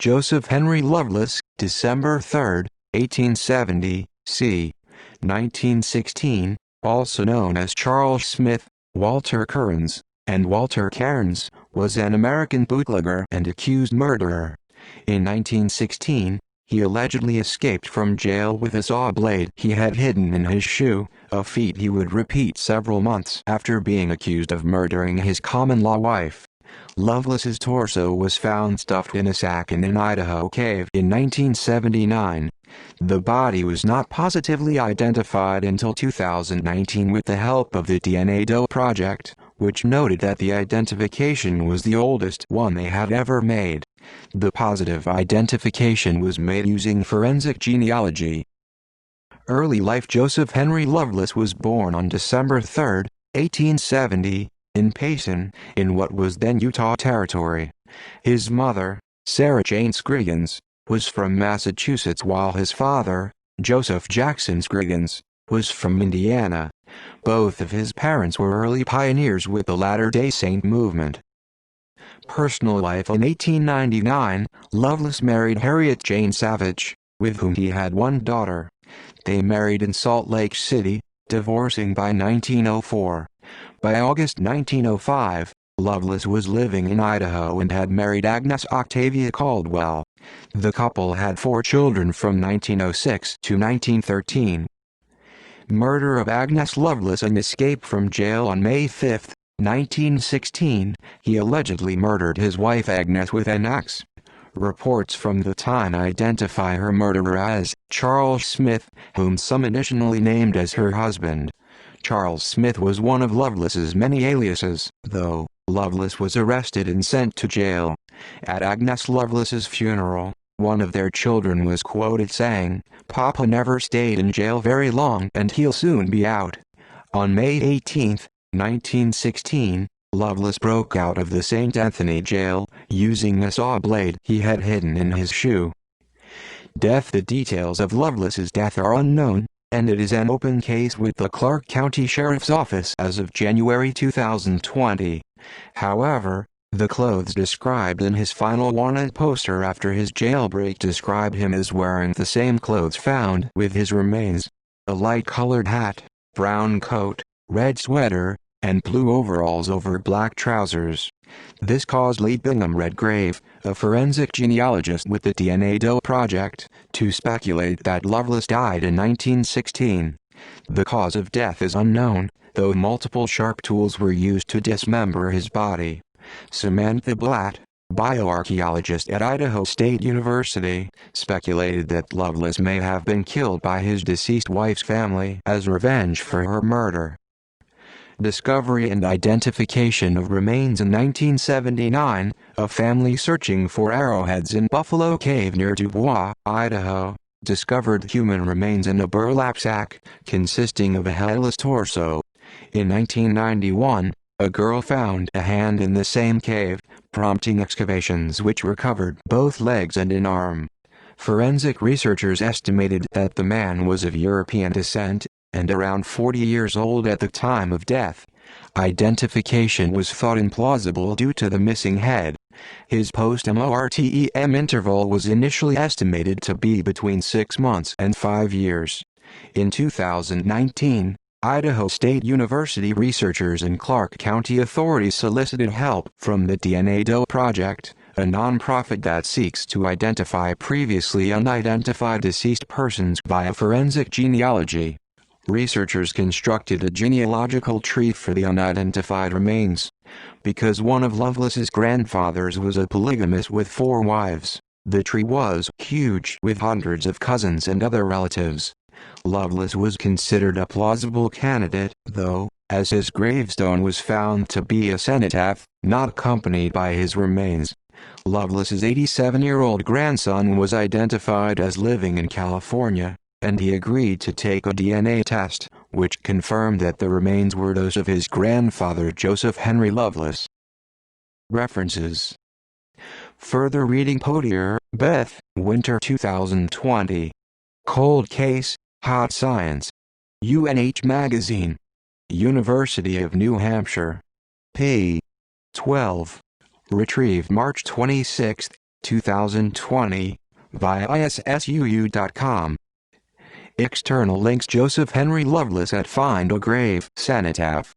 Joseph Henry Loveless, December 3, 1870, c. 1916, also known as Charles Smith, Walter Kearns, and Walter Cairns, was an American bootlegger and accused murderer. In 1916, he allegedly escaped from jail with a saw blade he had hidden in his shoe, a feat he would repeat several months after being accused of murdering his common-law wife. Loveless's torso was found stuffed in a sack in an Idaho cave in 1979. The body was not positively identified until 2019 with the help of the DNA Project, which noted that the identification was the oldest one they had ever made. The positive identification was made using forensic genealogy. Early life. Joseph Henry Loveless was born on December 3, 1870, in Payson, in what was then Utah Territory. His mother, Sarah Jane Scriggins, was from Massachusetts, while his father, Joseph Jackson Scriggins, was from Indiana. Both of his parents were early pioneers with the Latter-day Saint movement. Personal life. In 1899, Loveless married Harriet Jane Savage, with whom he had one daughter. They married in Salt Lake City, divorcing by 1904. By August 1905, Loveless was living in Idaho and had married Agnes Octavia Caldwell. The couple had 4 children from 1906 to 1913. Murder of Agnes. Loveless and escape from jail. On May 5, 1916, he allegedly murdered his wife Agnes with an axe. Reports from the time identify her murderer as Charles Smith, whom some initially named as her husband. Charles Smith was one of Loveless's many aliases, though. Loveless was arrested and sent to jail. At Agnes Loveless's funeral, one of their children was quoted saying, "Papa never stayed in jail very long and he'll soon be out." On May 18, 1916, Loveless broke out of the St. Anthony jail, using a saw blade he had hidden in his shoe. Death. The details of Loveless's death are unknown, and it is an open case with the Clark County Sheriff's Office as of January 2020. However, the clothes described in his final wanted poster after his jailbreak described him as wearing the same clothes found with his remains: a light-colored hat, brown coat, red sweater, and blue overalls over black trousers. This caused Lee Bingham Redgrave, a forensic genealogist with the DNA Project, to speculate that Loveless died in 1916. The cause of death is unknown, though multiple sharp tools were used to dismember his body. Samantha Blatt, bioarchaeologist at Idaho State University, speculated that Loveless may have been killed by his deceased wife's family as revenge for her murder. Discovery and identification of remains. In 1979, a family searching for arrowheads in Buffalo Cave near Dubois, Idaho, discovered human remains in a burlap sack, consisting of a headless torso. In 1991, a girl found a hand in the same cave, prompting excavations which recovered both legs and an arm. Forensic researchers estimated that the man was of European descent, and around 40 years old at the time of death. Identification was thought implausible due to the missing head. His post-mortem interval was initially estimated to be between 6 months and 5 years. In 2019, Idaho State University researchers and Clark County authorities solicited help from the DNA Project, a nonprofit that seeks to identify previously unidentified deceased persons via forensic genealogy. Researchers constructed a genealogical tree for the unidentified remains. Because one of Loveless's grandfathers was a polygamist with 4 wives, the tree was huge with hundreds of cousins and other relatives. Loveless was considered a plausible candidate, though, as his gravestone was found to be a cenotaph, not accompanied by his remains. Loveless's 87-year-old grandson was identified as living in California, and he agreed to take a DNA test, which confirmed that the remains were those of his grandfather Joseph Henry Loveless. References. Further reading. Potier, Beth, Winter 2020. Cold Case, Hot Science. UNH Magazine. University of New Hampshire. p. 12. Retrieved March 26, 2020, via issuu.com. External links: Joseph Henry Loveless at Find a Grave Cenotaph.